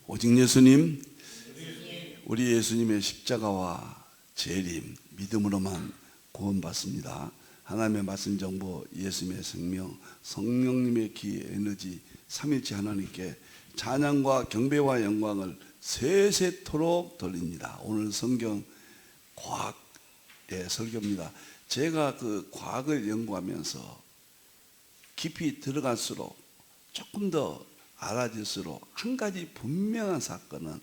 오직 예수님, 우리 예수님의 십자가와 재림, 믿음으로만 구원받습니다. 하나님의 말씀 정보, 예수님의 생명, 성령님의 기, 에너지, 삼일체 하나님께 찬양과 경배와 영광을 세세토록 돌립니다. 오늘 성경 과학의 설교입니다. 제가 그 과학을 연구하면서 깊이 들어갈수록 조금 더 알아질수록 한 가지 분명한 사건은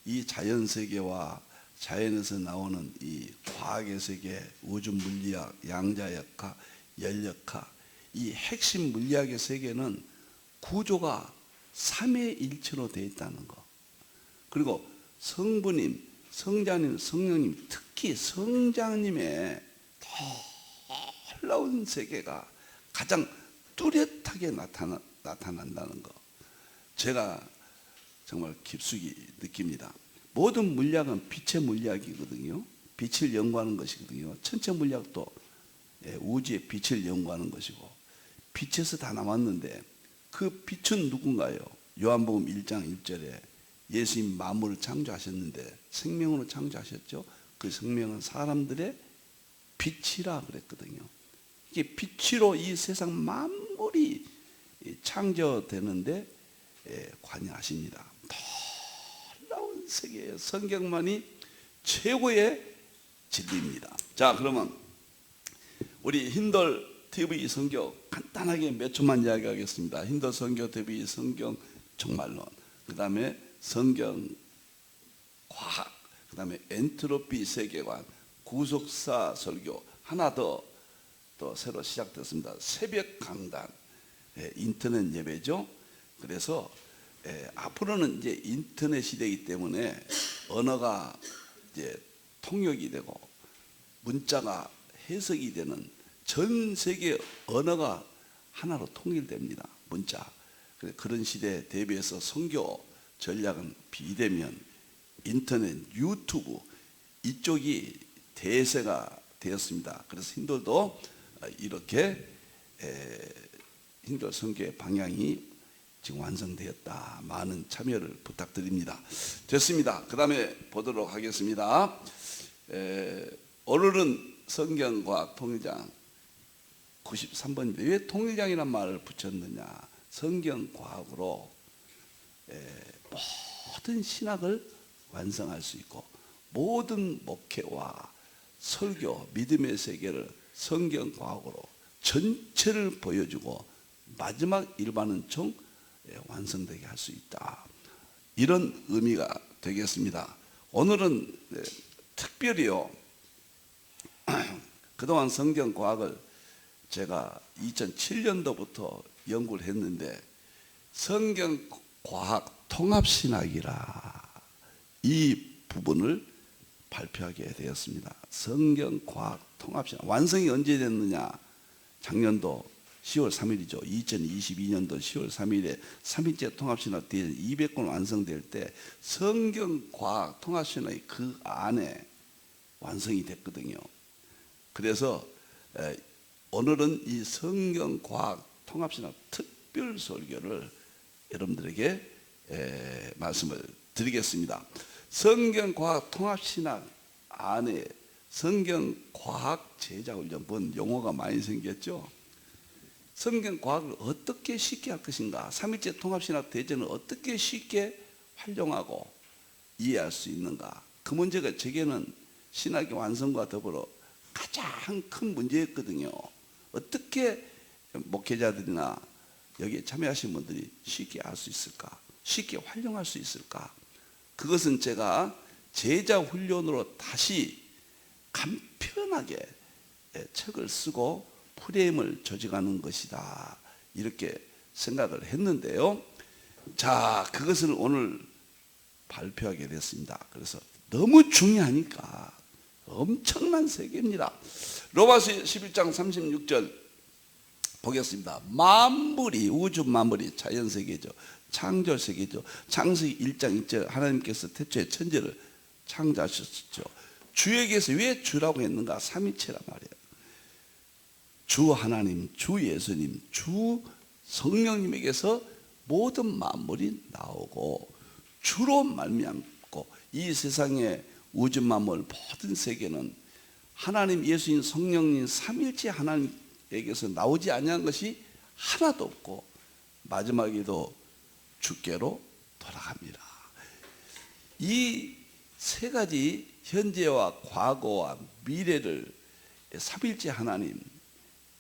이 자연세계와 자연에서 나오는 이 과학의 세계, 우주 물리학, 양자역학, 열역학, 이 핵심 물리학의 세계는 구조가 삼위일체로 되어 있다는 거. 그리고 성부님, 성자님, 성령님, 특히 성자님의 놀라운 세계가 가장 뚜렷하게 나타난다는 거. 제가 정말 깊숙이 느낍니다. 모든 물리학은 빛의 물리학이거든요. 빛을 연구하는 것이거든요. 천체 물리학도 우주의 빛을 연구하는 것이고, 빛에서 다 나왔는데 그 빛은 누군가요? 요한복음 1장 1절에 예수님 만물을 창조하셨는데 생명으로 창조하셨죠. 그 생명은 사람들의 빛이라 그랬거든요. 이게 빛으로 이 세상 만물이 창조되는데 관여하십니다. 놀라운 세계의 성경만이 최고의 진리입니다. 자, 그러면 우리 힌돌 TV 성경 간단하게 몇 초만 이야기하겠습니다. 힌돌 성경 TV 성경 종말론, 그 다음에 성경 과학, 그 다음에 엔트로피 세계관, 구속사 설교, 하나 더 또 새로 시작됐습니다. 새벽 강단, 인터넷 예배죠. 그래서 앞으로는 이제 인터넷 시대이기 때문에 언어가 이제 통역이 되고 문자가 해석이 되는 전 세계 언어가 하나로 통일됩니다. 문자. 그런 시대에 대비해서 선교 전략은 비대면, 인터넷, 유튜브 이쪽이 대세가 되었습니다. 그래서 힌돌도 이렇게 힌돌 선교의 방향이 지금 완성되었다. 많은 참여를 부탁드립니다. 됐습니다. 그 다음에 보도록 하겠습니다. 오늘은 성경과학 통일장 93번인데 왜 통일장이란 말을 붙였느냐. 성경과학으로 모든 신학을 완성할 수 있고 모든 목회와 설교, 믿음의 세계를 성경과학으로 전체를 보여주고 마지막 일반은 총 완성되게 할 수 있다. 이런 의미가 되겠습니다. 오늘은 특별히요, 그동안 성경과학을 제가 2007년도부터 연구를 했는데 성경과학 통합신학이라 이 부분을 발표하게 되었습니다. 성경과학 통합신학 완성이 언제 됐느냐? 작년도 10월 3일이죠. 2022년도 10월 3일에 3일째 통합신학 대전 200권 완성될 때 성경과학 통합신학이 그 안에 완성이 됐거든요. 그래서 오늘은 이 성경과학 통합신학 특별 설교를 여러분들에게 말씀을 드리겠습니다. 성경과학 통합신학 안에 성경과학 제자훈련본 용어가 많이 생겼죠. 성경과학을 어떻게 쉽게 할 것인가, 3일째 통합신학 대전을 어떻게 쉽게 활용하고 이해할 수 있는가, 그 문제가 제게는 신학의 완성과 더불어 가장 큰 문제였거든요. 어떻게 목회자들이나 여기에 참여하신 분들이 쉽게 알 수 있을까, 쉽게 활용할 수 있을까. 그것은 제가 제자 훈련으로 다시 간편하게 책을 쓰고 프레임을 조직하는 것이다, 이렇게 생각을 했는데요. 자, 그것을 오늘 발표하게 됐습니다. 그래서 너무 중요하니까 엄청난 세계입니다. 로마서 11장 36절 보겠습니다. 만물이, 우주 만물이 자연세계죠. 창조세계죠. 창세기 1장 2절 하나님께서 태초에 천지를 창조하셨죠. 주에게서 왜 주라고 했는가? 삼위체란 말이에요. 주 하나님, 주 예수님, 주 성령님에게서 모든 만물이 나오고 주로 말미암고 이 세상의 우주 만물 모든 세계는 하나님, 예수님, 성령님 삼일체 하나님에게서 나오지 아니한 것이 하나도 없고 마지막에도 주께로 돌아갑니다. 이 세 가지 현재와 과거와 미래를 삼일체 하나님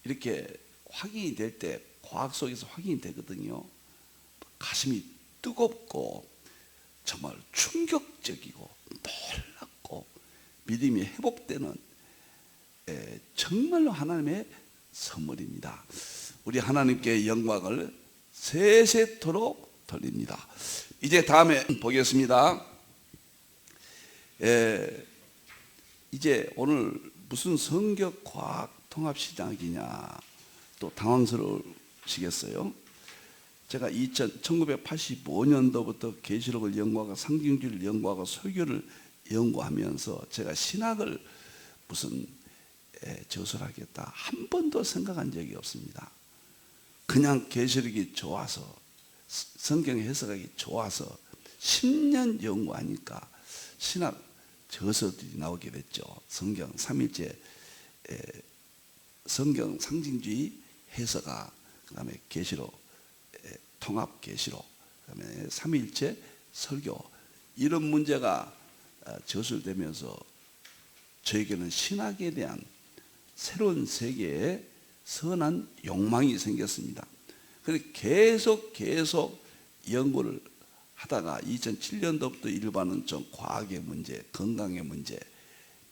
이렇게 확인이 될 때 과학 속에서 확인이 되거든요. 가슴이 뜨겁고 정말 충격적이고 놀랍고 믿음이 회복되는 정말로 하나님의 선물입니다. 우리 하나님께 영광을 세세토록 돌립니다. 이제 다음에 보겠습니다. 이제 오늘 무슨 성경과학 통합신학이냐 또 당황스러우시겠어요. 제가 1985년도부터 계시록을 연구하고 상징주의를 연구하고 설교를 연구하면서 제가 신학을 무슨 저술하겠다 한 번도 생각한 적이 없습니다. 그냥 계시록이 좋아서 성경 해석하기 좋아서 10년 연구하니까 신학 저서들이 나오게 됐죠. 성경 삼일체, 성경 상징주의 해석가, 그 다음에 계시록, 통합 계시록, 그 다음에 삼일체 설교, 이런 문제가 저술되면서 저에게는 신학에 대한 새로운 세계에 선한 욕망이 생겼습니다. 그래서 계속 연구를 하다가 2007년도부터 일반은 좀 과학의 문제, 건강의 문제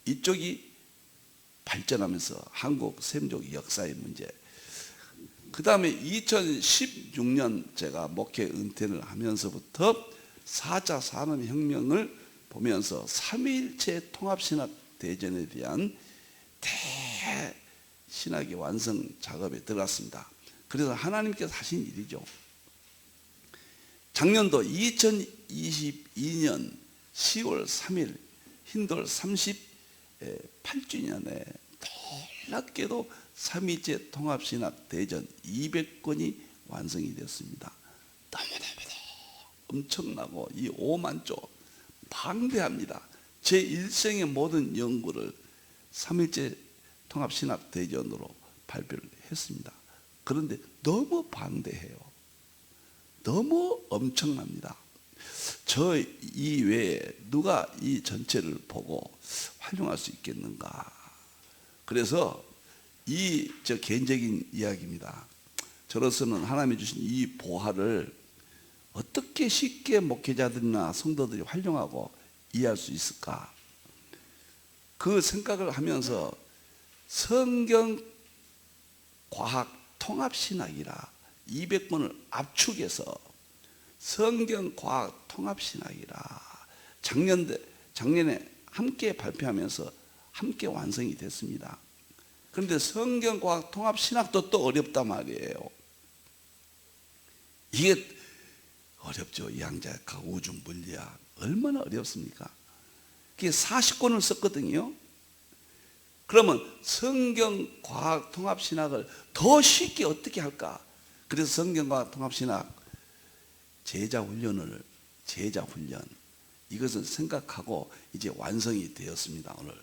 이쪽이 발전하면서 한국 샘족 역사의 문제, 그 다음에 2016년 제가 목회 은퇴를 하면서부터 4차 산업혁명을 보면서 삼위일체 통합신학 대전에 대한 대신학의 완성 작업에 들어갔습니다. 그래서 하나님께서 하신 일이죠. 작년도 2022년 10월 3일 흰돌 38주년에 놀랍게도 삼위일체 통합신학 대전 200권이 완성이 됐습니다. 너무너무 엄청나고 이 5만조 방대합니다. 제 일생의 모든 연구를 삼위일체 통합신학 대전으로 발표를 했습니다. 그런데 너무 방대해요. 너무 엄청납니다. 저 이외에 누가 이 전체를 보고 활용할 수 있겠는가. 그래서 저 개인적인 이야기입니다. 저로서는 하나님이 주신 이 보화를 어떻게 쉽게 목회자들이나 성도들이 활용하고 이해할 수 있을까. 그 생각을 하면서 성경 과학 통합신학이라 200권을 압축해서 성경 과학 통합신학이라 작년에 함께 발표하면서 함께 완성이 됐습니다. 그런데 성경 과학 통합신학도 또 어렵단 말이에요. 이게 어렵죠. 양자역학, 우주 물리학 얼마나 어렵습니까? 그게 40권을 썼거든요. 그러면 성경 과학 통합신학을 더 쉽게 어떻게 할까? 그래서 성경과학 통합신학 제자훈련 이것을 생각하고 이제 완성이 되었습니다. 오늘.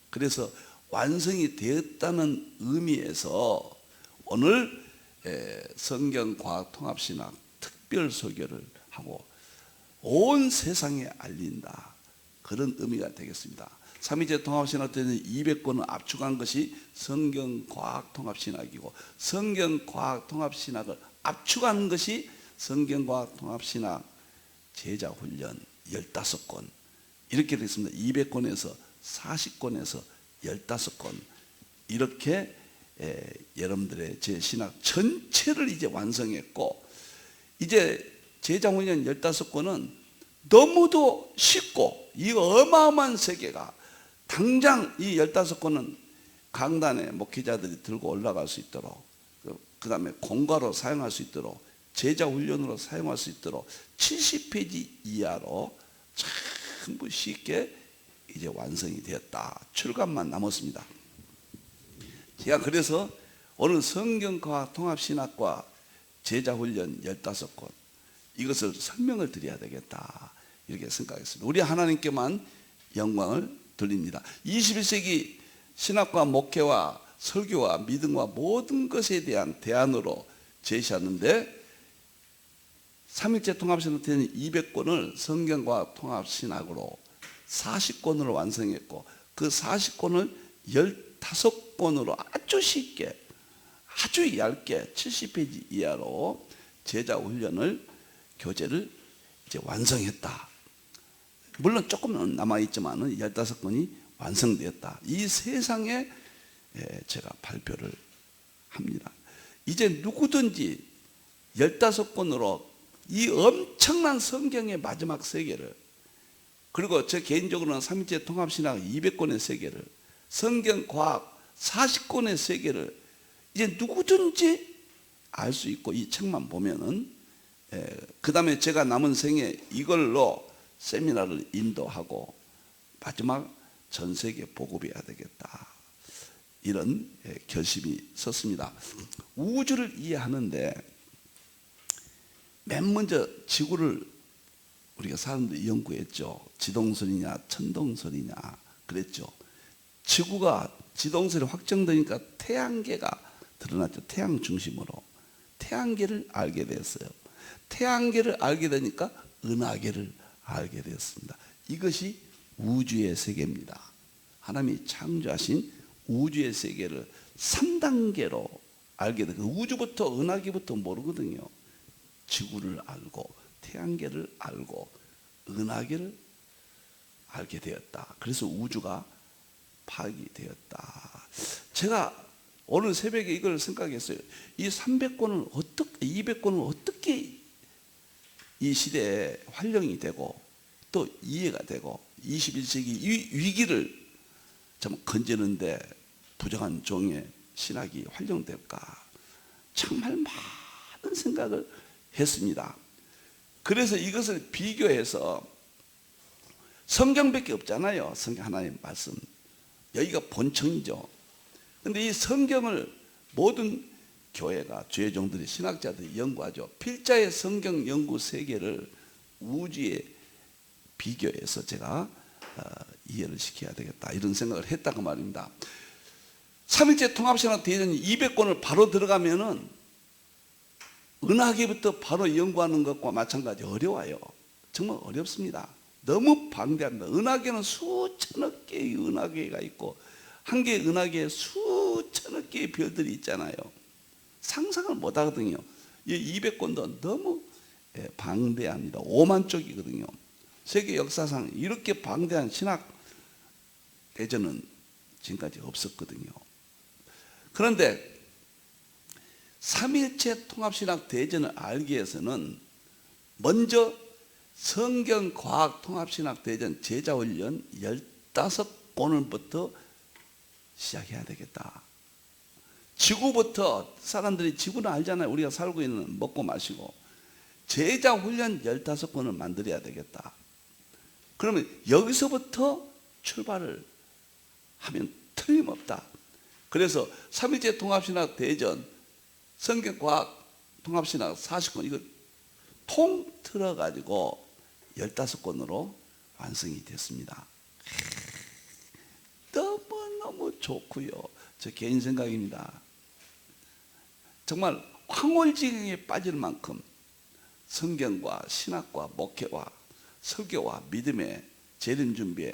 그래서 완성이 되었다는 의미에서 오늘 성경과학 통합신학 특별 설교를 하고 온 세상에 알린다, 그런 의미가 되겠습니다. 삼위일체 통합신학 때는 200권을 압축한 것이 성경과학 통합신학이고, 성경과학 통합신학을 압축한 것이 성경과학 통합신학 제자훈련 15권 이렇게 됐습니다. 200권에서 40권에서 15권 이렇게 여러분들의 제 신학 전체를 이제 완성했고, 이제 제자훈련 15권은 너무도 쉽고 이 어마어마한 세계가 당장 이 15권은 강단에 목회자들이 들고 올라갈 수 있도록, 그 다음에 공과로 사용할 수 있도록, 제자훈련으로 사용할 수 있도록 70페이지 이하로 전부 쉽게 이제 완성이 되었다. 출간만 남았습니다. 제가 그래서 오늘 성경과학 통합신학과 제자훈련 15권 이것을 설명을 드려야 되겠다 이렇게 생각했습니다. 우리 하나님께만 영광을 돌립니다. 21세기 신학과 목회와 설교와 믿음과 모든 것에 대한 대안으로 제시하는데 삼일째 통합신학대전 200권을 성경과 통합신학으로 40권으로 완성했고 그 40권을 15권으로 아주 쉽게 아주 얇게 70페이지 이하로 제자 훈련을 교재를 이제 완성했다. 물론 조금은 남아있지만 15권이 완성되었다. 이 세상에 제가 발표를 합니다. 이제 누구든지 15권으로 이 엄청난 성경의 마지막 세계를 그리고 저 개인적으로는 삼일째 통합신학 200권의 세계를 성경과학 40권의 세계를 이제 누구든지 알 수 있고 이 책만 보면은 그 다음에 제가 남은 생에 이걸로 세미나를 인도하고 마지막 전 세계 보급해야 되겠다 이런 결심이 섰습니다. 우주를 이해하는데 맨 먼저 지구를 우리가 사람들이 연구했죠. 지동설이냐 천동설이냐 그랬죠. 지구가 지동설이 확정되니까 태양계가 드러났죠. 태양 중심으로 태양계를 알게 됐어요. 태양계를 알게 되니까 은하계를 알게 되었습니다. 이것이 우주의 세계입니다. 하나님이 창조하신 우주의 세계를 3단계로 알게 되고 우주부터 은하계부터 모르거든요. 지구를 알고 태양계를 알고 은하계를 알게 되었다. 그래서 우주가 파악이 되었다. 제가 오늘 새벽에 이걸 생각했어요. 이 300권을 어떻게 200권을 어떻게 이 시대에 활용이 되고 또 이해가 되고 21세기 이 위기를 좀 건지는데 부정한 종의 신학이 활용될까 정말 많은 생각을 했습니다. 그래서 이것을 비교해서 성경밖에 없잖아요. 성경 하나님의 말씀 여기가 본청이죠. 그런데 이 성경을 모든 교회가 주의 종들이 신학자들이 연구하죠. 필자의 성경 연구 세계를 우주에 비교해서 제가 이해를 시켜야 되겠다 이런 생각을 했다고 말입니다. 3일째 통합신학 대전 200권을 바로 들어가면은 은하계부터 바로 연구하는 것과 마찬가지 어려워요. 정말 어렵습니다. 너무 방대합니다. 은하계는 수천억 개의 은하계가 있고 한 개의 은하계에 수천억 개의 별들이 있잖아요. 상상을 못 하거든요. 이 200권도 너무 방대합니다. 5만 쪽이거든요. 세계 역사상 이렇게 방대한 신학 대전은 지금까지 없었거든요. 그런데 3일체 통합신학 대전을 알기 위해서는 먼저 성경과학 통합신학 대전 제자훈련 15권을부터 시작해야 되겠다. 지구부터 사람들이 지구는 알잖아요. 우리가 살고 있는 먹고 마시고 제자훈련 15권을 만들어야 되겠다. 그러면 여기서부터 출발을 하면 틀림없다. 그래서 3일째 통합신학 대전 성경과학 통합신학 40권 이거 통틀어 가지고 15권으로 완성이 됐습니다. 너무너무 좋고요. 저 개인 생각입니다. 정말 황홀지경에 빠질 만큼 성경과 신학과 목회와 설교와 믿음의 재림 준비에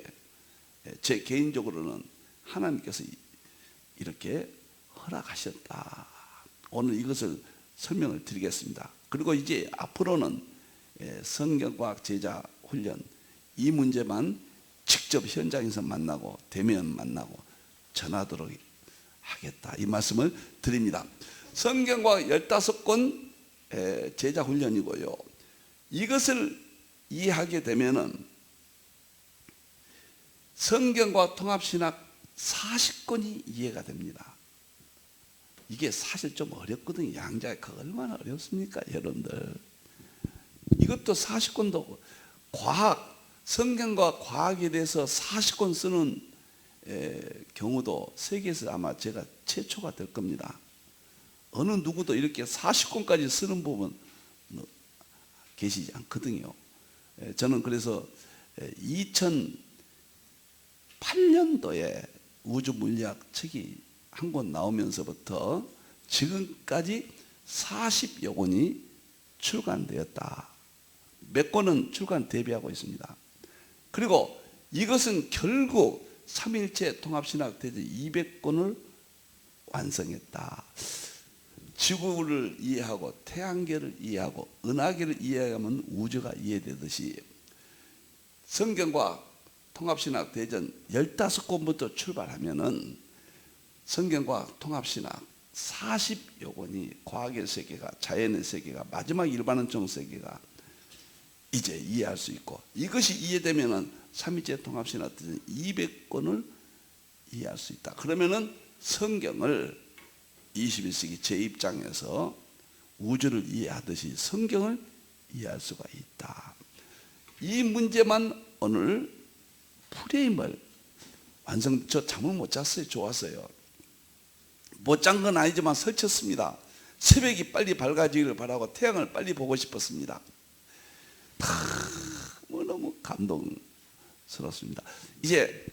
제 개인적으로는 하나님께서 이렇게 허락하셨다. 오늘 이것을 설명을 드리겠습니다. 그리고 이제 앞으로는 성경과학 제자 훈련 이 문제만 직접 현장에서 만나고 대면 만나고 전하도록 하겠다. 이 말씀을 드립니다. 성경과학 15권 제자 훈련이고요. 이것을 이해하게 되면은 성경과 통합신학 40권이 이해가 됩니다. 이게 사실 좀 어렵거든요. 양자가 얼마나 어렵습니까, 여러분들? 이것도 40권도 과학, 성경과 과학에 대해서 40권 쓰는 경우도 세계에서 아마 제가 최초가 될 겁니다. 어느 누구도 이렇게 40권까지 쓰는 부분 계시지 않거든요. 저는 그래서 2008년도에 우주물리학 책이 한 권 나오면서부터 지금까지 40여 권이 출간되었다. 몇 권은 출간 대비하고 있습니다. 그리고 이것은 결국 삼일체 통합신학 대전 200권을 완성했다. 지구를 이해하고 태양계를 이해하고 은하계를 이해하면 우주가 이해되듯이 성경과 통합신학 대전 15권부터 출발하면은 성경과 통합신학 40여 권이 과학의 세계가, 자연의 세계가, 마지막 일반론적 세계가 이제 이해할 수 있고, 이것이 이해되면은 삼위체 통합신학 대전 200권을 이해할 수 있다. 그러면은 성경을 21세기 제 입장에서 우주를 이해하듯이 성경을 이해할 수가 있다. 이 문제만 오늘 프레임을 저 잠을 못 잤어요. 좋았어요. 못 잔 건 아니지만 설쳤습니다. 새벽이 빨리 밝아지기를 바라고 태양을 빨리 보고 싶었습니다. 너무 감동스럽습니다. 이제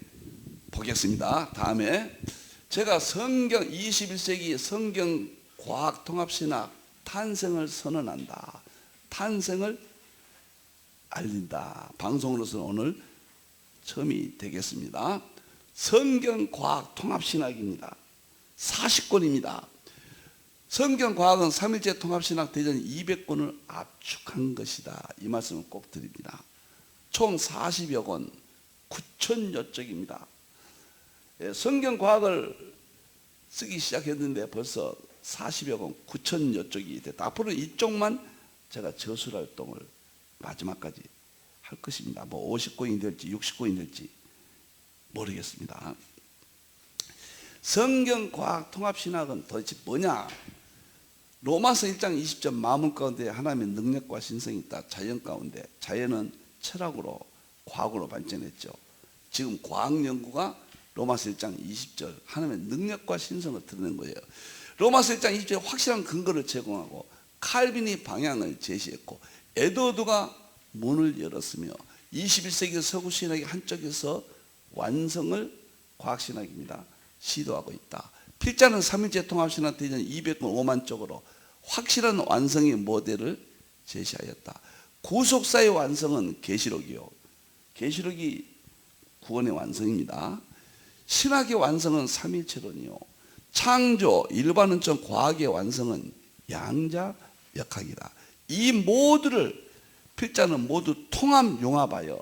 보겠습니다. 다음에 제가 성경 21세기 성경 과학 통합신학 탄생을 선언한다. 탄생을 알린다. 방송으로서는 오늘 처음이 되겠습니다. 성경 과학 통합신학입니다. 40권입니다. 성경 과학은 삼일체 통합신학 대전 200권을 압축한 것이다. 이 말씀을 꼭 드립니다. 총 40여 권, 9천여 쪽입니다. 성경 과학을 쓰기 시작했는데 벌써 40여 권, 9천여 쪽이 됐다. 앞으로 이쪽만 제가 저술활동을 마지막까지 할 것입니다. 뭐 50권이 될지 60권이 될지 모르겠습니다. 성경 과학 통합신학은 도대체 뭐냐? 로마서 1장 20절 만물 가운데 하나님의 능력과 신성이 있다. 자연 가운데. 자연은 철학으로 과학으로 발전했죠. 지금 과학 연구가 로마서 1장 20절 하나님의 능력과 신성을 드러낸 거예요. 로마서 1장 20절에 확실한 근거를 제공하고 칼빈이 방향을 제시했고 에드워드가 문을 열었으며 21세기 서구신학의 한쪽에서 완성을 과학신학입니다. 시도하고 있다. 필자는 삼일체 통합신학 대전 200권 5만 쪽으로 확실한 완성의 모델을 제시하였다. 구속사의 완성은 계시록이요. 계시록이 구원의 완성입니다. 신학의 완성은 삼일체론이요. 창조, 일반론적 과학의 완성은 양자역학이다. 이 모두를 필자는 모두 통합 융합하여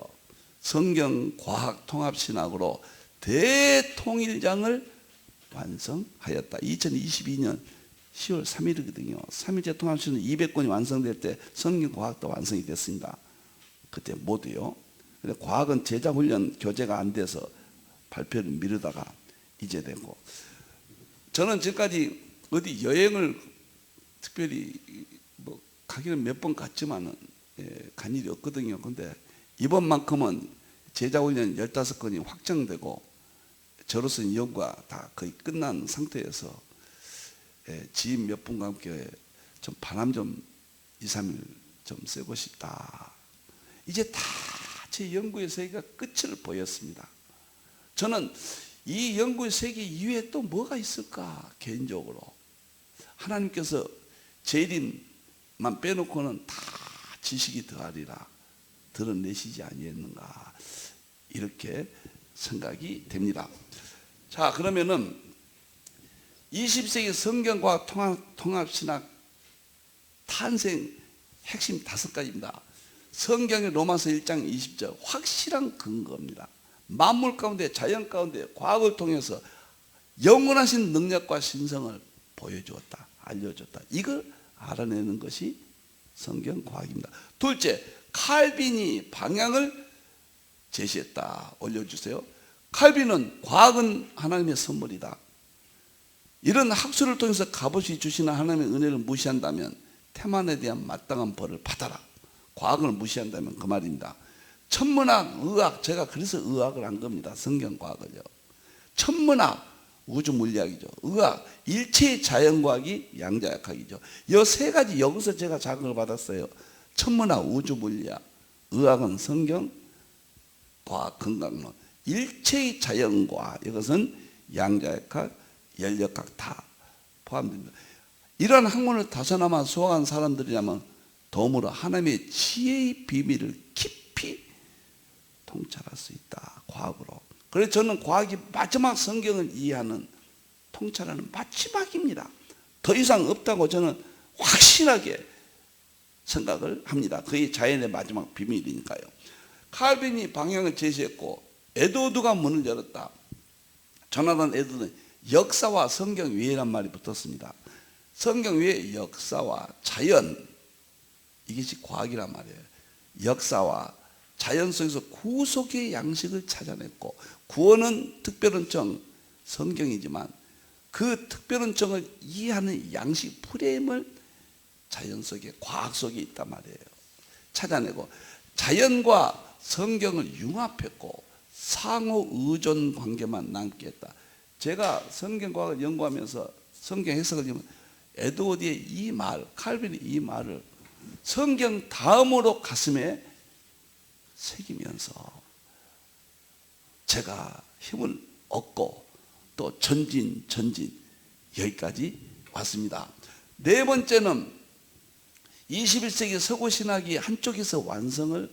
성경 과학 통합신학으로 대통일장을 완성하였다. 2022년 10월 3일이거든요. 삼일체 통합신학 200권이 완성될 때 성경 과학도 완성이 됐습니다. 그때 모두요. 근데 과학은 제자훈련 교재가 안 돼서 발표를 미루다가 이제 되고, 저는 지금까지 어디 여행을 특별히 뭐 가기는 몇 번 갔지만은 간 일이 없거든요. 근데 이번만큼은 제자훈련 15건이 확정되고 저로서는 연구가 다 거의 끝난 상태여서 지인 몇 분과 함께 좀 바람 좀 2, 3일 좀 쐬고 싶다. 이제 다 제 연구의 세계가 끝을 보였습니다. 저는 이 연구의 세계 이외에 또 뭐가 있을까? 개인적으로 하나님께서 재림만 빼놓고는 다 지식이 더하리라 드러내시지 아니했는가, 이렇게 생각이 됩니다. 자, 그러면은 20세기 성경과 통합신학 탄생 핵심 5가지입니다. 성경의 로마서 1장 20절 확실한 근거입니다. 만물 가운데, 자연 가운데 과학을 통해서 영원하신 능력과 신성을 보여주었다, 알려줬다. 이걸 알아내는 것이 성경 과학입니다. 둘째, 칼빈이 방향을 제시했다. 올려주세요. 칼빈은 과학은 하나님의 선물이다. 이런 학술을 통해서 값없이 주시는 하나님의 은혜를 무시한다면 태만에 대한 마땅한 벌을 받아라. 과학을 무시한다면 그 말입니다. 천문학, 의학, 제가 그래서 의학을 한 겁니다. 성경 과학을요. 천문학, 우주 물리학이죠. 의학, 일체의 자연과학이 양자역학이죠. 이 3가지 여기서 제가 자극을 받았어요. 천문학, 우주물리학, 의학은 성경, 과학, 건강론, 일체의 자연과 이것은 양자역학, 연력학 다 포함됩니다. 이러한 학문을 다소나마 수학한 사람들이라면 덤으로 하나님의 지혜의 비밀을 깊이 통찰할 수 있다. 과학으로. 그래서 저는 과학이 마지막 성경을 이해하는 통찰하는 마지막입니다. 더 이상 없다고 저는 확실하게 생각을 합니다. 그게 자연의 마지막 비밀이니까요. 칼빈이 방향을 제시했고 에드워드가 문을 열었다. 조나단 에드워드는 역사와 성경 위에란 말이 붙었습니다. 성경 위에 역사와 자연, 이것이 과학이란 말이에요. 역사와 자연 속에서 구속의 양식을 찾아냈고, 구원은 특별은정 성경이지만 그 특별은정을 이해하는 양식 프레임을 자연 속에, 과학 속에 있단 말이에요. 찾아내고 자연과 성경을 융합했고 상호 의존 관계만 남게 했다. 제가 성경과학을 연구하면서 성경 해석을 하면 에드워드의 이 말, 칼빈의 이 말을 성경 다음으로 가슴에 새기면서 제가 힘을 얻고 또 전진 여기까지 왔습니다. 네 번째는 21세기 서구 신학이 한쪽에서 완성을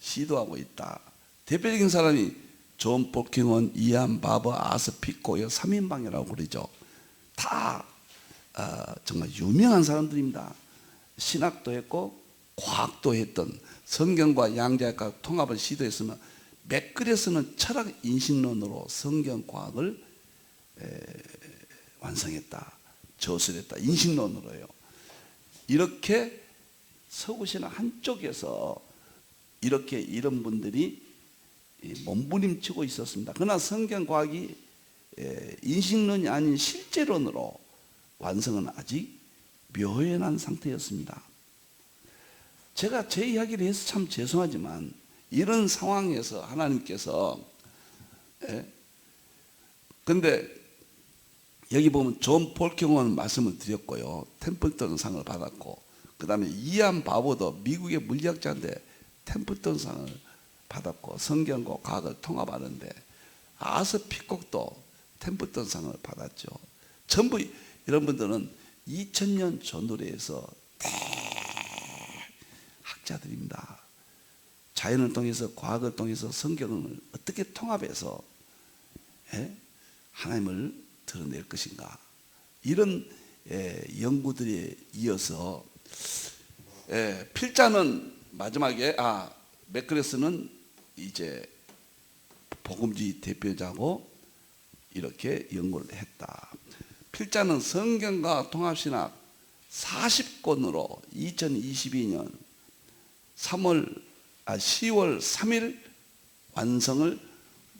시도하고 있다. 대표적인 사람이 존 볼킹원, 이안 바버, 아서 피코, 3인방이라고 그러죠. 다 정말 유명한 사람들입니다. 신학도 했고 과학도 했던, 성경과 양자역학 통합을 시도했으면 맥그레스는 철학 인식론으로 성경 과학을 완성했다. 저술했다. 인식론으로요. 이렇게 서구신학 한쪽에서 이렇게 이런 분들이 몸부림치고 있었습니다. 그러나 성경과학이 인식론이 아닌 실제론으로 완성은 아직 묘연한 상태였습니다. 제가 제 이야기를 해서 참 죄송하지만 이런 상황에서 하나님께서 근데 여기 보면 존 폴킹원 말씀을 드렸고요. 템플턴 상을 받았고, 그 다음에 이안 바보도 미국의 물리학자인데 템플턴 상을 받았고, 성경과 과학을 통합하는데 아서 피콕도 템플턴 상을 받았죠. 전부 이런 분들은 2000년 전후에서 대학자들입니다. 자연을 통해서, 과학을 통해서 성경을 어떻게 통합해서 하나님을 드러낼 것인가, 이런 연구들에 이어서 필자는 마지막에 맥그레스는 이제 복음주의 대표자고 이렇게 연구를 했다. 필자는 성경과 통합신학 40권으로 2022년 10월 3일 완성을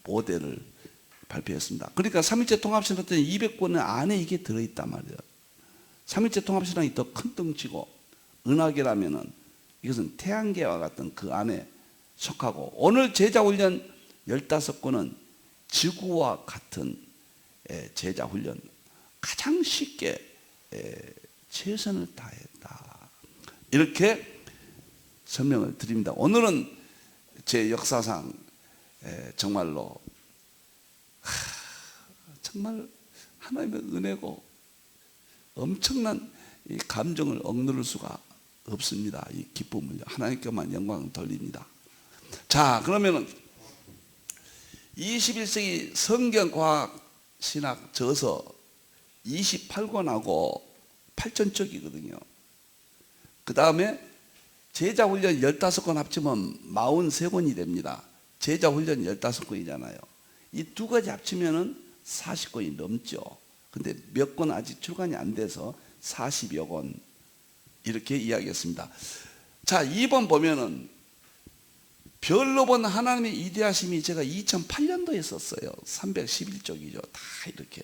모델을 발표했습니다. 그러니까 3일째 통합신학 때는 200권 안에 이게 들어있단 말이에요. 3일째 통합신학이 더 큰 덩치고, 은하계라면은 이것은 태양계와 같은 그 안에 속하고, 오늘 제자훈련 15권은 지구와 같은 제자훈련 가장 쉽게 최선을 다했다. 이렇게 설명을 드립니다. 오늘은 제 역사상 정말로 정말 하나님의 은혜고 엄청난 이 감정을 억누를 수가 없습니다. 이 기쁨을 하나님께만 영광을 돌립니다. 자, 그러면은 21세기 성경과학 신학 저서 28권하고 8,000쪽이거든요. 그 다음에 제자훈련 15권 합치면 43권이 됩니다. 제자훈련 15권이잖아요. 이 두 가지 합치면은 40권이 넘죠. 근데 몇 권 아직 출간이 안 돼서 40여 권 이렇게 이야기했습니다. 자, 2번 보면은 별로 본 하나님의 위대하심이 제가 2008년도에 썼어요. 311쪽이죠. 다 이렇게.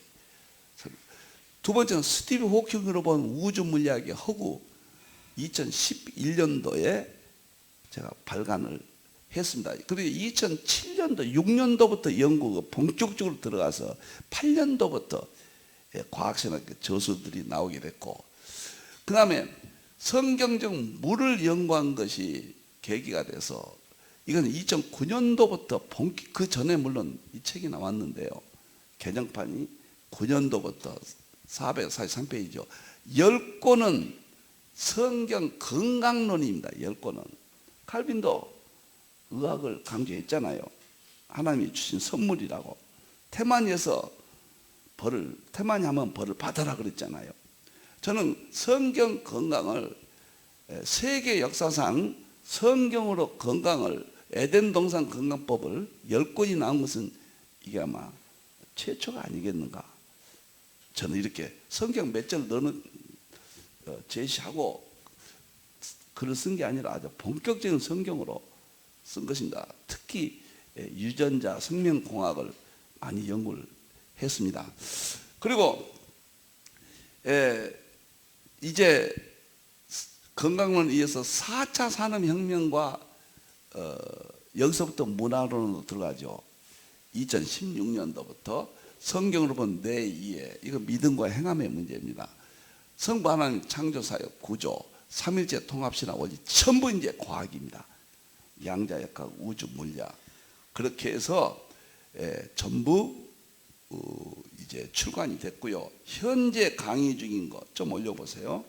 두 번째는 스티브 호킹으로 본 우주 물리학의 허구, 2011년도에 제가 발간을 했습니다. 그리고 2007년도, 6년도부터 연구가 본격적으로 들어가서 8년도부터 과학신학 저서들이 나오게 됐고, 그 다음에 성경적 물을 연구한 것이 계기가 돼서 이건 2009년도부터 그 전에 물론 이 책이 나왔는데요. 개정판이 9년도부터 443페이지죠. 10권은 성경 건강론입니다. 10권은. 칼빈도 의학을 강조했잖아요. 하나님이 주신 선물이라고. 태만이에서 태만이 하면 벌을 받아라 그랬잖아요. 저는 성경 건강을 세계 역사상 성경으로 건강을 에덴 동산 건강법을 10권이 나온 것은 이게 아마 최초가 아니겠는가. 저는 이렇게 성경 몇 절 너는 제시하고 글을 쓴 게 아니라 아주 본격적인 성경으로 쓴 것입니다. 특히 유전자 생명공학을 많이 연구를 했습니다. 그리고 이제 건강론에 의해서 4차 산업혁명과 여기서부터 문화론으로 들어가죠. 2016년도부터 성경으로 본 내 이해, 이거 믿음과 행함의 문제입니다. 성부 하나님 창조사역 구조, 삼일체 통합신학 원리 전부 이제 과학입니다. 양자역학, 우주 물리학 그렇게 해서 전부 이제 출간이 됐고요. 현재 강의 중인 것 좀 올려보세요.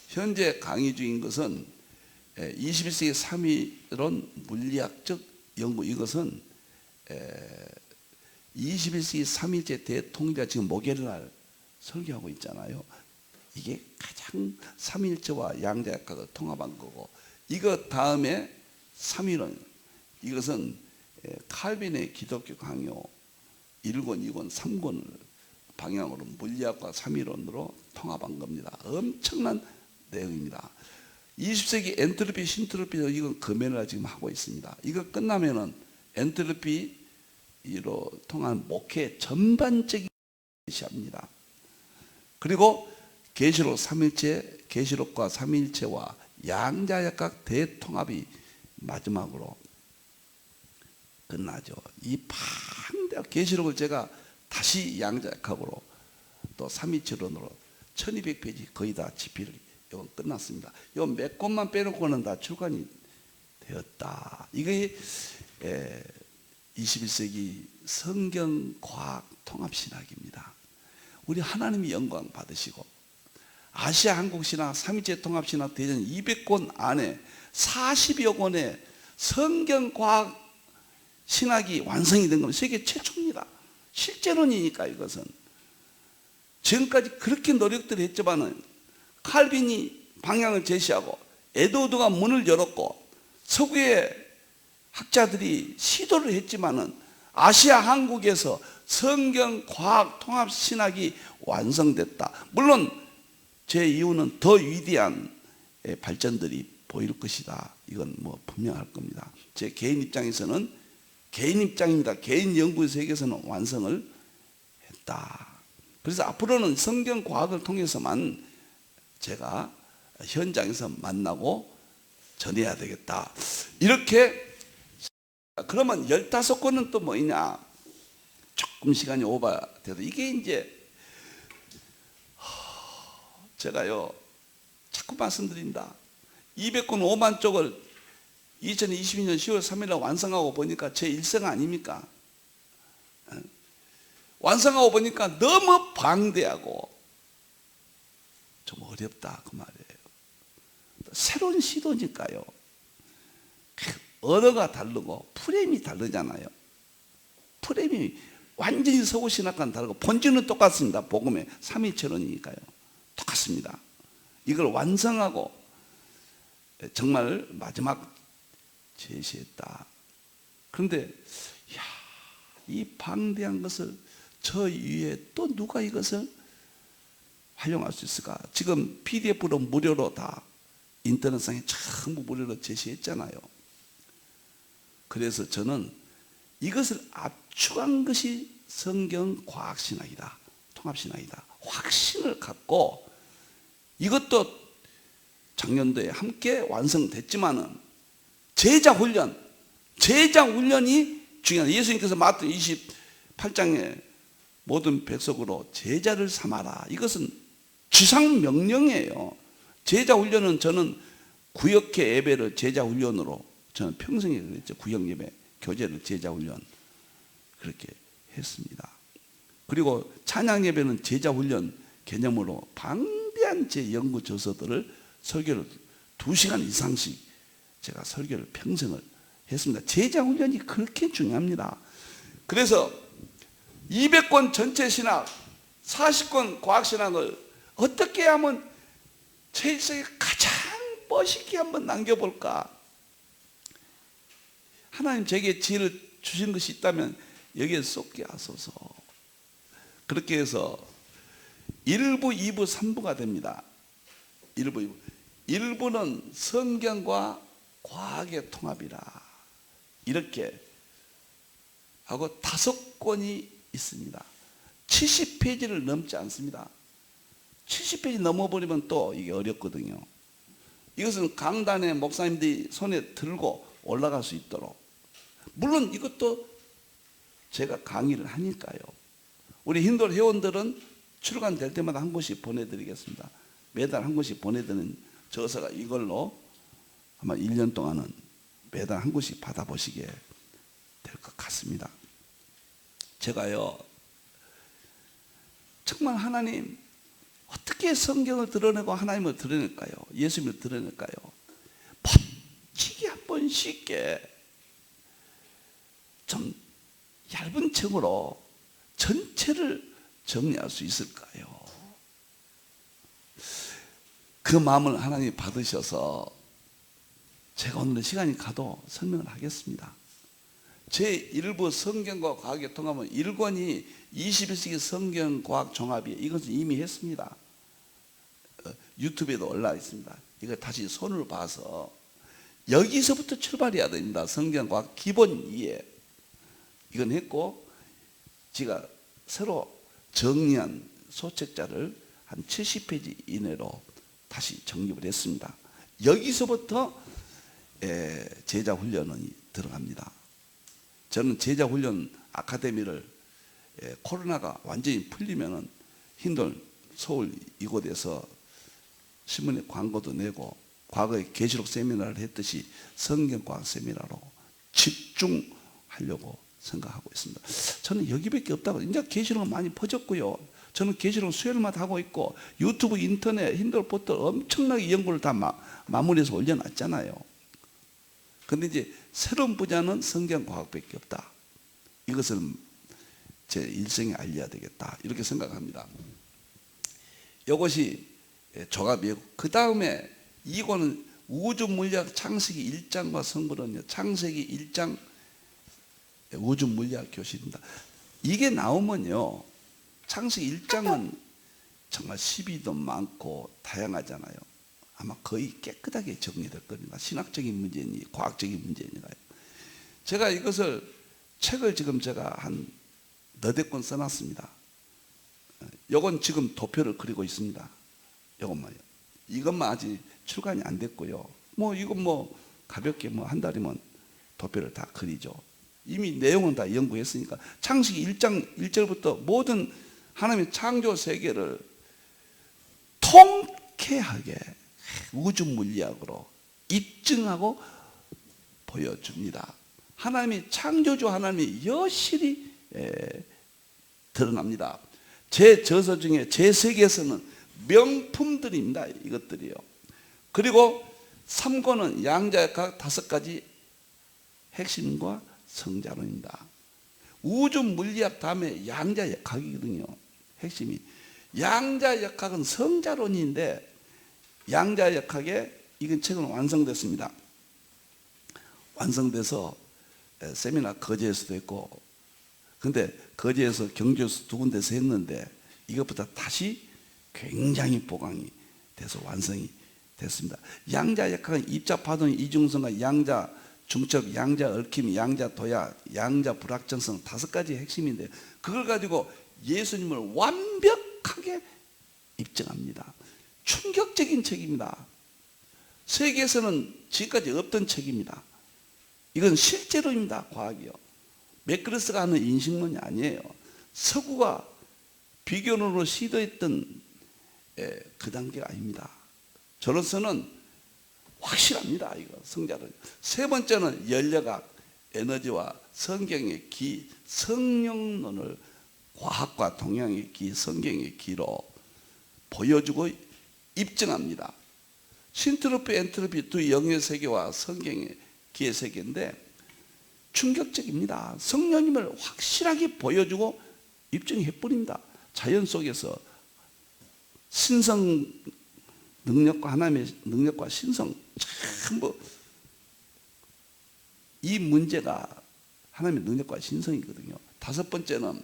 현재 강의 중인 것은 21세기 3위론 물리학적 연구, 이것은 21세기 3일째 대통령이 지금 목요일 날 설교하고 있잖아요. 이게 가장 삼일체와 양자역학을 통합한 거고, 이거 다음에 3위론, 이것은 칼빈의 기독교 강요 1권, 2권, 3권을 방향으로 물리학과 3위론으로 통합한 겁니다. 엄청난 내용입니다. 20세기 엔트로피, 신트로피, 이건 금연을 지금 하고 있습니다. 이거 끝나면은 엔트로피로 통한 목회 전반적인 시합니다. 그리고 계시록 3일체, 계시록과 3일체와 양자역학 대통합이 마지막으로 끝나죠. 이 방대한 계시록을 제가 다시 양자역학으로 또 3일체론으로 1200페이지 거의 다 집필을 이건 끝났습니다. 이 몇 권만 빼놓고는 다 출간이 되었다. 이게 21세기 성경과학 통합신학입니다. 우리 하나님이 영광 받으시고 아시아 한국신학, 삼일체 통합신학 대전 200권 안에 40여 권의 성경과학 신학이 완성이 된 건 세계 최초입니다. 실제론이니까 이것은. 지금까지 그렇게 노력들을 했지만은 칼빈이 방향을 제시하고 에드워드가 문을 열었고 서구의 학자들이 시도를 했지만은 아시아 한국에서 성경 과학 통합 신학이 완성됐다. 물론 제 이유는 더 위대한 발전들이 보일 것이다. 이건 뭐 분명할 겁니다. 제 개인 입장에서는 개인 입장입니다. 개인 연구 세계에서는 완성을 했다. 그래서 앞으로는 성경 과학을 통해서만 제가 현장에서 만나고 전해야 되겠다. 이렇게. 그러면 15권은 또 뭐냐? 조금 시간이 오버돼도 이게 이제 제가요 자꾸 말씀드린다. 200권 5만 쪽을 2022년 10월 3일에 완성하고 보니까 제 일생 아닙니까? 완성하고 보니까 너무 방대하고 좀 어렵다 그 말이에요. 새로운 시도니까요. 언어가 다르고 프레임이 다르잖아요. 프레임이 완전히 서구 신학과는 다르고 본질은 똑같습니다. 복음의 삼위체론이니까요. 똑같습니다. 이걸 완성하고 정말 마지막 제시했다. 그런데 이 방대한 것을 저 위에 또 누가 이것을 활용할 수 있을까? 지금 PDF로 무료로 다 인터넷상에 전부 무료로 제시했잖아요. 그래서 저는 이것을 압축한 것이 성경 과학신학이다. 통합신학이다. 확신을 갖고 이것도 작년도에 함께 완성됐지만은 제자훈련이 중요하다. 예수님께서 마태 28장에 모든 백성으로 제자를 삼아라. 이것은 지상명령이에요. 제자 훈련은 저는 구역회 예배를 제자 훈련으로 저는 평생에 그랬죠. 구역 예배 교제를 제자 훈련 그렇게 했습니다. 그리고 찬양 예배는 제자 훈련 개념으로 방대한 제 연구 저서들을 설교를 2시간 이상씩 제가 설교를 평생을 했습니다. 제자 훈련이 그렇게 중요합니다. 그래서 200권 전체 신학, 40권 과학 신학을 어떻게 하면 제 일생에 가장 멋있게 한번 남겨볼까? 하나님 제게 지혜를 주신 것이 있다면 여기에 쏟게 하소서. 그렇게 해서 1부, 2부, 3부가 됩니다. 1부, 2부. 1부는 성경과 과학의 통합이라 이렇게 하고 5권이 있습니다. 70페이지를 넘지 않습니다. 70페이지 넘어버리면 또 이게 어렵거든요. 이것은 강단에 목사님들이 손에 들고 올라갈 수 있도록, 물론 이것도 제가 강의를 하니까요. 우리 힌돌 회원들은 출간될 때마다 한 권씩 보내드리겠습니다. 매달 한 권씩 보내드리는 저서가 이걸로 아마 1년 동안은 매달 한 권씩 받아보시게 될 것 같습니다. 제가요, 정말 하나님 어떻게 성경을 드러내고 하나님을 드러낼까요? 예수님을 드러낼까요? 멋지게 한번 쉽게 좀 얇은 책으로 전체를 정리할 수 있을까요? 그 마음을 하나님이 받으셔서 제가 오늘 시간이 가도 설명을 하겠습니다. 제 1부 성경과 과학의 통합은 1권이 21세기 성경과학 종합이에요. 이것은 이미 했습니다. 유튜브에도 올라와 있습니다. 이거 다시 손으로 봐서 여기서부터 출발해야 됩니다. 성경과학 기본 이해. 이건 했고, 제가 새로 정리한 소책자를 한 70페이지 이내로 다시 정립을 했습니다. 여기서부터 제자 훈련이 들어갑니다. 저는 제자 훈련 아카데미를 코로나가 완전히 풀리면은 힌돌 서울 이곳에서 신문에 광고도 내고 과거에 계시록 세미나를 했듯이 성경과학 세미나로 집중하려고 생각하고 있습니다. 저는 여기밖에 없다고. 이제 계시록은 많이 퍼졌고요. 저는 계시록 수요일마다 하고 있고 유튜브, 인터넷, 힌돌 포털 엄청나게 연구를 다 마무리해서 올려놨잖아요. 근데 이제 새로운 분야는 성경과학밖에 없다. 이것을 제 일생에 알려야 되겠다. 이렇게 생각합니다. 이것이 조갑이고, 그 다음에 이거는 우주물리학 창세기 1장과 성부론이요. 창세기 1장 우주물리학 교실입니다. 이게 나오면요, 창세기 1장은 정말 시비도 많고 다양하잖아요. 아마 거의 깨끗하게 정리될 겁니다. 신학적인 문제니 과학적인 문제니까요. 제가 이것을 책을 지금 제가 한 너댓 권 써놨습니다. 이건 지금 도표를 그리고 있습니다. 이것만요. 이것만 아직 출간이 안 됐고요. 이건 가볍게 한 달이면 도표를 다 그리죠. 이미 내용은 다 연구했으니까 창세기 1장 1절부터 모든 하나님의 창조 세계를 통쾌하게 우주 물리학으로 입증하고 보여줍니다. 하나님이 창조주 하나님이 여실히 드러납니다. 제 저서 중에 제 세계에서는 명품들입니다. 이것들이요. 그리고 3권은 양자역학 5가지 핵심과 성자론입니다. 우주 물리학 다음에 양자역학이거든요. 핵심이. 양자역학은 성자론인데 양자역학에 이건 최근 완성됐습니다. 완성돼서 세미나 거제에서도 했고, 근데 거제에서 경주에서 2군데서 했는데 이것보다 다시 굉장히 보강이 돼서 완성이 됐습니다. 양자역학은 입자파동 이중성과 양자 중첩, 양자 얽힘, 양자 도야, 양자 불확정성 5가지 핵심인데 그걸 가지고 예수님을 완벽하게 입증합니다. 충격적인 책입니다. 세계에서는 지금까지 없던 책입니다. 이건 실제로입니다. 과학이요. 매크르스가 하는 인식론이 아니에요. 서구가 비교론으로 시도했던 그 단계가 아닙니다. 저로서는 확실합니다. 이거 성자는. 세 번째는 연력학, 에너지와 성경의 기, 성령론을 과학과 동양의 기, 성경의 기로 보여주고 입증합니다. 신트로피, 엔트로피 두 영의 세계와 성경의 기의 세계인데 충격적입니다. 성령님을 확실하게 보여주고 입증해버립니다. 자연 속에서 신성 능력과 하나님의 능력과 신성 전부 이 문제가 하나님의 능력과 신성이거든요. 다섯 번째는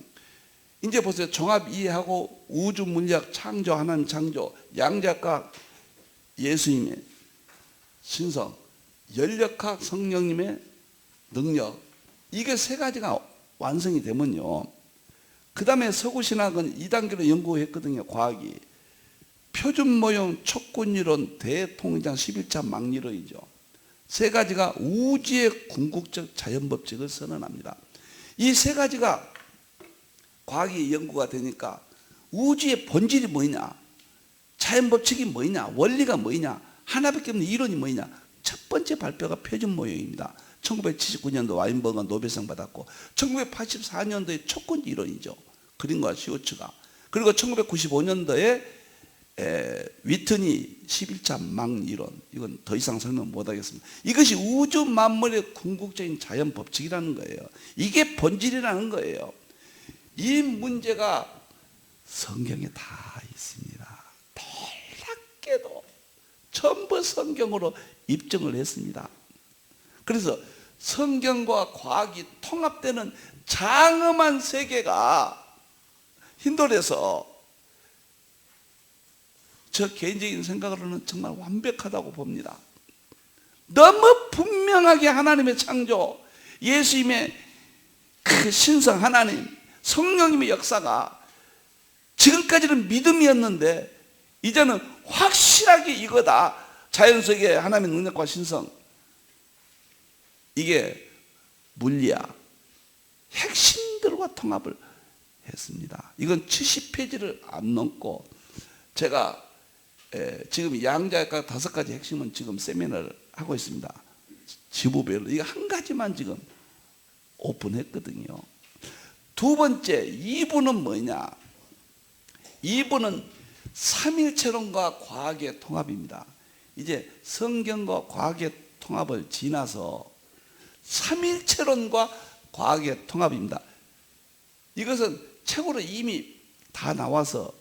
이제 보세요. 종합 이해하고 우주 물리학 창조, 하나님 창조, 양자과 예수님의 신성, 연력학 성령님의 능력, 이게 세 가지가 완성이 되면요, 그 다음에 서구신학은 2단계로 연구했거든요. 과학이 표준 모형, 촉근이론, 대통의장, 11차 막리론이죠. 세 가지가 우주의 궁극적 자연법칙을 선언합니다. 이 세 가지가 과학이 연구가 되니까 우주의 본질이 뭐냐, 자연법칙이 뭐냐, 원리가 뭐냐, 하나밖에 없는 이론이 뭐냐. 첫 번째 발표가 표준 모형입니다. 1979년도 와인버그가 노벨상 받았고 1984년도에 촉근 이론이죠. 그린과 슈어츠가. 그리고 1995년도에 위튼이 11차 막 이론, 이건 더 이상 설명 못하겠습니다. 이것이 우주 만물의 궁극적인 자연 법칙이라는 거예요. 이게 본질이라는 거예요. 이 문제가 성경에 다 있습니다. 놀랍게도 전부 성경으로 입증을 했습니다. 그래서 성경과 과학이 통합되는 장엄한 세계가 힌돌에서 저 개인적인 생각으로는 정말 완벽하다고 봅니다. 너무 분명하게 하나님의 창조, 예수님의 그 신성 하나님, 성령님의 역사가 지금까지는 믿음이었는데 이제는 확실하게 이거다. 자연 속에 하나님의 능력과 신성, 이게 물리학 핵심들과 통합을 했습니다. 이건 70페이지를 안 넘고 제가 지금 양자역학 5가지 핵심은 지금 세미나를 하고 있습니다. 지부별로. 이거 한 가지만 지금 오픈했거든요. 두 번째 2부는 뭐냐? 2부는 삼일체론과 과학의 통합입니다. 이제 성경과 과학의 통합을 지나서 삼일체론과 과학의 통합입니다. 이것은 책으로 이미 다 나와서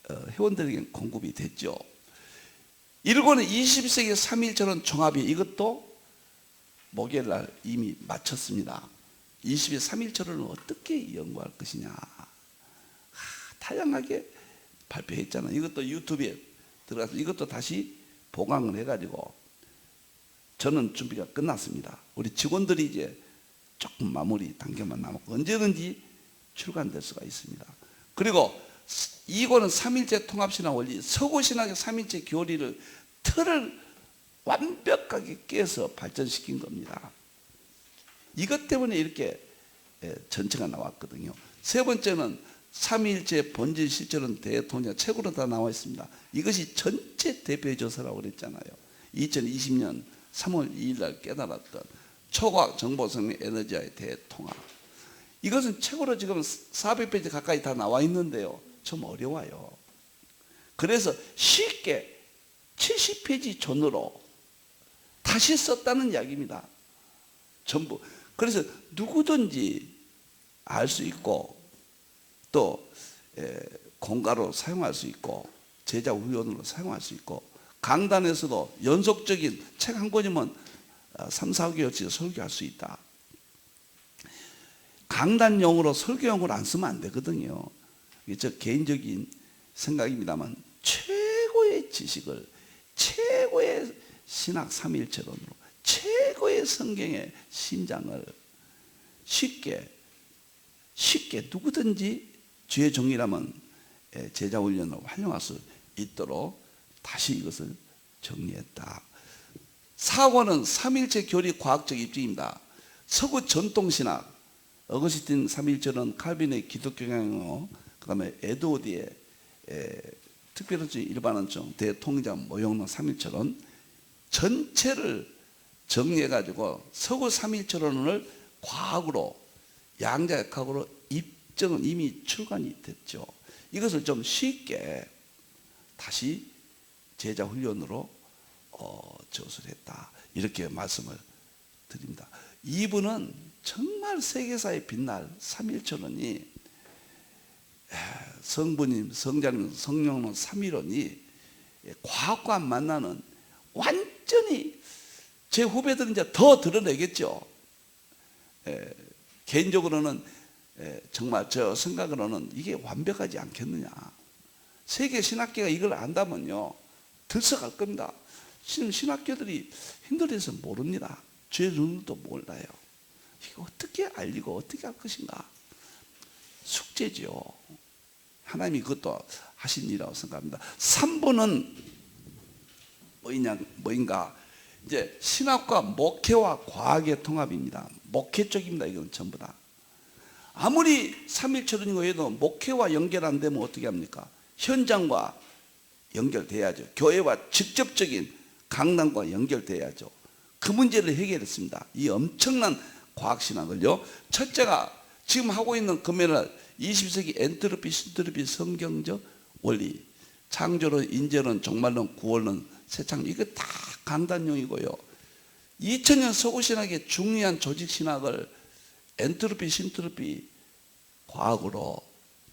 회원들에게 공급이 됐죠. 1권은 21세기 삼일체론 종합이, 이것도 목요일날 이미 마쳤습니다. 20일 삼일체론을 어떻게 연구할 것이냐, 다양하게 발표했잖아요. 이것도 유튜브에 들어가서 이것도 다시 보강을 해가지고 저는 준비가 끝났습니다. 우리 직원들이 이제 조금 마무리 단계만 남았고 언제든지 출간될 수가 있습니다. 그리고 이거는 삼일체 통합신학 원리, 서구신학의 삼일체 교리를 틀을 완벽하게 깨서 발전시킨 겁니다. 이것 때문에 이렇게 전체가 나왔거든요. 세 번째는 삼일체 본질 실체론 대통령, 책으로 다 나와 있습니다. 이것이 전체 대표의 조사라고 그랬잖아요. 2020년 3월 2일 날 깨달았던 초과학 정보성의 에너지와의 대통합, 이것은 책으로 지금 400페이지 가까이 다 나와 있는데요, 좀 어려워요. 그래서 쉽게 70페이지 존으로 다시 썼다는 이야기입니다. 전부. 그래서 누구든지 알 수 있고 또 공가로 사용할 수 있고 제자 후원으로 사용할 수 있고 강단에서도 연속적인 책 한 권이면 3, 4개월치 설교할 수 있다. 강단용으로 설교용으로 안 쓰면 안 되거든요. 이게 저 개인적인 생각입니다만 최고의 지식을 최고의 신학 삼일체론으로 최고의 성경의 심장을 쉽게 누구든지 주의 종이라면 제자 훈련으로 활용할 수 있도록 다시 이것을 정리했다. 4권은 삼일체 교리 과학적 입증입니다. 서구 전통신학 어거스틴 삼일체론, 칼빈의 기독교 경향으로, 그 다음에 에드워드의 특별원칙, 일반원칙, 대통령, 모형론, 삼일철론 전체를 정리해가지고 서구 삼일철론을 과학으로 양자역학으로 입증은 이미 출간이 됐죠. 이것을 좀 쉽게 다시 제자 훈련으로 저술했다, 이렇게 말씀을 드립니다. 이분은 정말 세계사에 빛날 삼일철론이, 성부님, 성자님, 성령론, 삼일론이 과학과 만나는, 완전히 제 후배들은 이제 더 드러내겠죠. 개인적으로는 정말 저 생각으로는 이게 완벽하지 않겠느냐. 세계 신학계가 이걸 안다면요 들썩할 겁니다. 지금 신학교들이 힘들어서 모릅니다. 죄인들도 몰라요. 이거 어떻게 알리고 어떻게 할 것인가. 숙제죠. 하나님이 그것도 하신 일이라고 생각합니다. 3번은 뭐인가? 이제 신학과 목회와 과학의 통합입니다. 목회 쪽입니다. 이건 전부 다. 아무리 삼일철론이고 해도 목회와 연결 안 되면 어떻게 합니까? 현장과 연결돼야죠. 교회와 직접적인 강단과 연결돼야죠. 그 문제를 해결했습니다. 이 엄청난 과학신학을요. 첫째가 지금 하고 있는 금메달 20세기 엔트로피, 신트로피, 성경적 원리, 창조론, 인재론, 종말론, 구원론, 세창, 이거 다 강단용이고요. 2000년 서구신학의 중요한 조직신학을 엔트로피, 신트로피 과학으로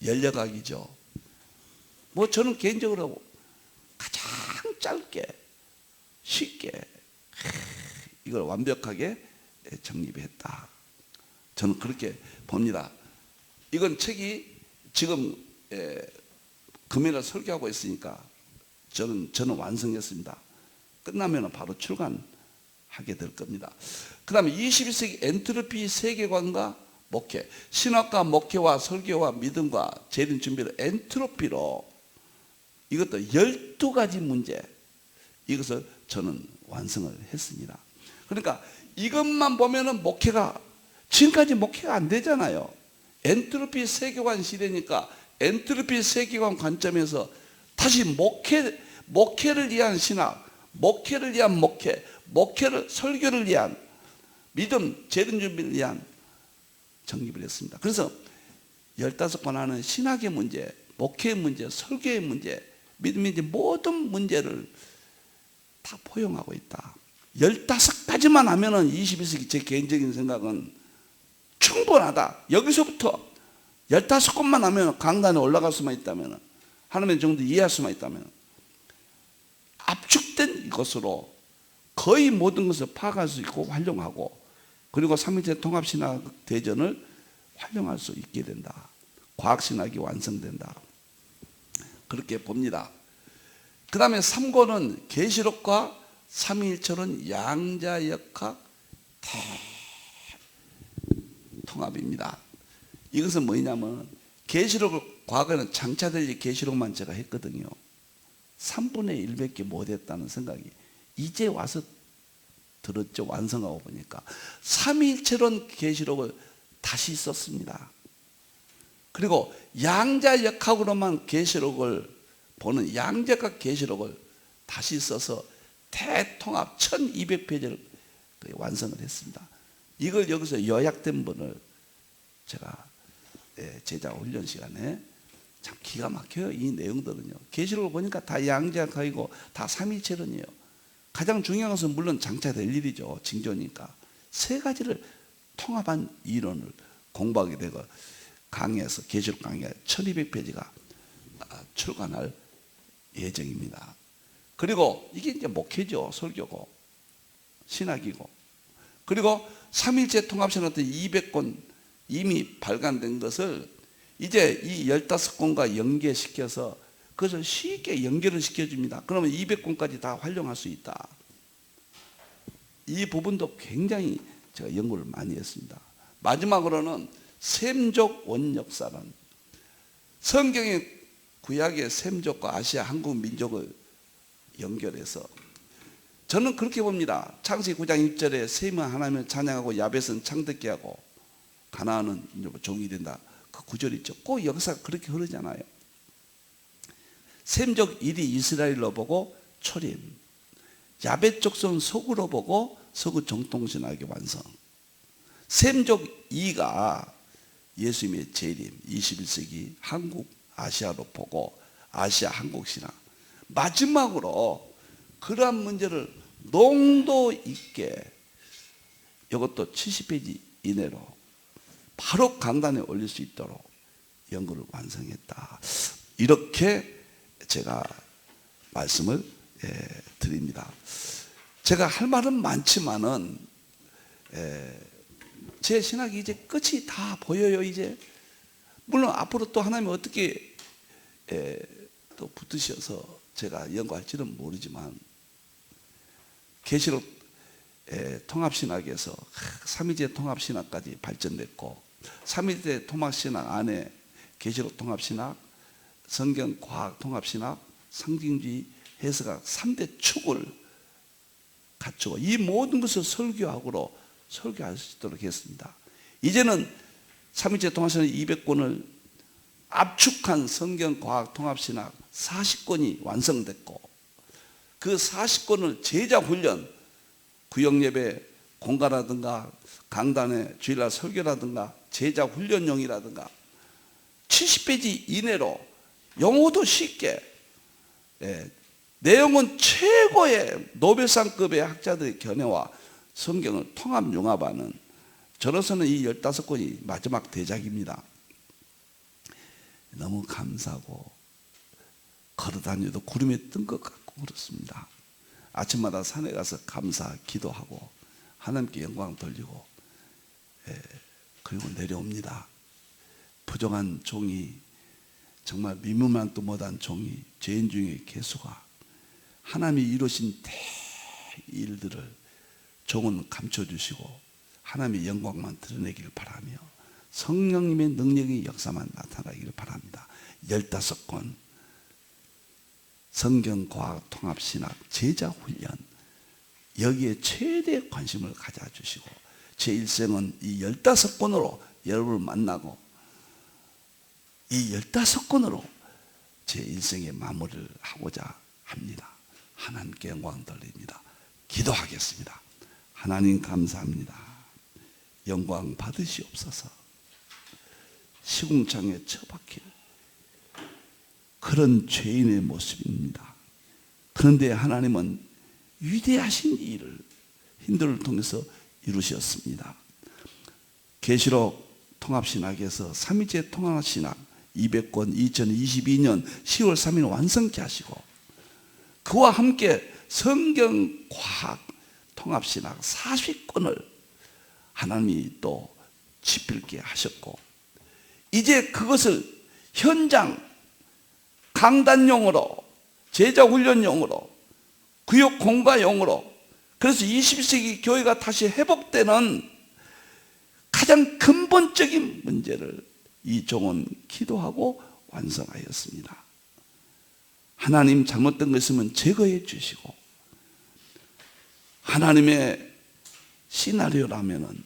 열려가기죠. 뭐 저는 개인적으로 가장 짧게 쉽게 이걸 완벽하게 정립했다, 저는 그렇게 봅니다. 이건 책이 지금 금요일에 설교하고 있으니까 저는 완성했습니다. 끝나면 바로 출간하게 될 겁니다. 그 다음에 21세기 엔트로피 세계관과 목회, 신학과 목회와 설교와 믿음과 재림 준비를 엔트로피로, 이것도 12가지 문제, 이것을 저는 완성을 했습니다. 그러니까 이것만 보면은 목회가, 지금까지 목회가 안 되잖아요. 엔트로피 세계관 시대니까 엔트로피 세계관 관점에서 다시 목회를 위한 신학, 목회를 위한 목회, 목회를, 설교를 위한 믿음, 재림 준비를 위한 정립을 했습니다. 그래서 15권 하는 신학의 문제, 목회의 문제, 설교의 문제, 믿음의 문제, 모든 문제를 다 포용하고 있다. 15가지만 하면은 21세기 제 개인적인 생각은 충분하다. 여기서부터 15권만 하면 강단에 올라갈 수만 있다면, 하나님의 정도 이해할 수만 있다면, 압축된 것으로 거의 모든 것을 파악할 수 있고 활용하고, 그리고 삼일체 통합신학 대전을 활용할 수 있게 된다. 과학신학이 완성된다. 그렇게 봅니다. 그 다음에 3권은 계시록과 삼위일체론 양자역학 통합입니다. 이것은 뭐냐면 계시록을 과거에는 장차될 계시록만 제가 했거든요. 3분의 1밖에 못했다는 생각이 이제 와서 들었죠. 완성하고 보니까 삼위일체론 계시록을 다시 썼습니다. 그리고 양자역학으로만 계시록을 보는 양자역학 계시록을 다시 써서 대통합 1200페이지를 완성을 했습니다. 이걸 여기서 요약된 분을 제가 제자 훈련 시간에 참 기가 막혀요. 이 내용들은요. 계시록을 보니까 다 양자역학이고 다 삼위일체론이에요. 가장 중요한 것은 물론 장차될 일이죠. 징조니까. 세 가지를 통합한 이론을 공부하게 되고 강의에서 계시록 강의가 1200페이지가 출간할 예정입니다. 그리고 이게 이제 목회죠. 설교고 신학이고, 그리고 삼일체 통합신학 200권 이미 발간된 것을 이제 이 15권과 연계시켜서 그것을 쉽게 연결을 시켜줍니다. 그러면 200권까지 다 활용할 수 있다. 이 부분도 굉장히 제가 연구를 많이 했습니다. 마지막으로는 셈족 원역사론, 성경의 구약의 셈족과 아시아 한국 민족을 연결해서 저는 그렇게 봅니다. 창세기 9장 1절에 셈은 하나님을 찬양하고 야벳은 창듣게 하고 가나안은 종이 된다. 그 구절 있죠. 그 역사가 그렇게 흐르잖아요. 셈족 1이 이스라엘로 보고 초림, 야벳 족속은 서구로 보고 서구 정통신학의 완성, 셈족 2가 예수님의 재림 21세기 한국 아시아로 보고 아시아 한국 신학, 마지막으로 그러한 문제를 농도 있게 이것도 70페이지 이내로 바로 강단에 올릴 수 있도록 연구를 완성했다. 이렇게 제가 말씀을 드립니다. 제가 할 말은 많지만은 제 신학이 이제 끝이 다 보여요. 이제 물론 앞으로 또 하나님이 어떻게 또 붙으셔서 제가 연구할지는 모르지만, 계시록 통합신학에서 삼위제 통합신학까지 발전됐고, 삼위제 통합신학 안에 계시록 통합신학, 성경과학 통합신학, 상징주의 해석학 3대 축을 갖추고 이 모든 것을 설교학으로 설교할 수 있도록 했습니다. 이제는 삼위제 통합신학 200권을 압축한 성경과학 통합신학 40권이 완성됐고, 그 40권을 제자훈련, 구역예배 공가라든가 강단의 주일날 설교라든가 제자훈련용이라든가 70페이지 이내로 영어도 쉽게, 내용은 최고의 노벨상급의 학자들의 견해와 성경을 통합융합하는, 저로서는 이 15권이 마지막 대작입니다. 너무 감사하고 걸어다녀도 구름에 뜬 것 같고 그렇습니다. 아침마다 산에 가서 감사 기도하고 하나님께 영광 돌리고 그리고 내려옵니다. 부정한 종이, 정말 미무만도 못한 종이, 죄인 중에 개수가 하나님이 이루신 대일들을 종은 감춰주시고 하나님의 영광만 드러내기를 바라며 성령님의 능력의 역사만 나타나기를 바랍니다. 15권 성경과학 통합신학 제자훈련, 여기에 최대 관심을 가져주시고 제 일생은 이 15권으로 여러분을 만나고 이 15권으로 제 일생의 마무리를 하고자 합니다. 하나님께 영광 돌립니다. 기도하겠습니다. 하나님 감사합니다. 영광 받으시옵소서. 시궁창에 처박힐 그런 죄인의 모습입니다. 그런데 하나님은 위대하신 일을 힌들을 통해서 이루셨습니다. 계시록 통합신학에서 삼위제 통합신학 200권 2022년 10월 3일 완성케 하시고, 그와 함께 성경과학 통합신학 40권을 하나님이 또 집필게 하셨고, 이제 그것을 현장 강단용으로, 제자훈련용으로, 구역 공가용으로, 그래서 21세기 교회가 다시 회복되는 가장 근본적인 문제를 이 종은 기도하고 완성하였습니다. 하나님 잘못된 것 있으면 제거해 주시고, 하나님의 시나리오라면은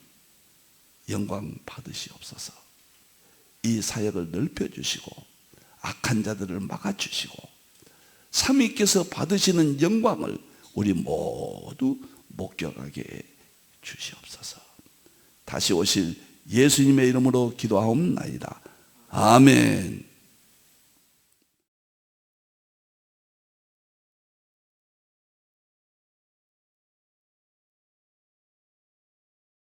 영광 받으시옵소서. 이 사역을 넓혀주시고 악한 자들을 막아주시고 삼위께서 받으시는 영광을 우리 모두 목격하게 주시옵소서. 다시 오실 예수님의 이름으로 기도하옵나이다. 아멘.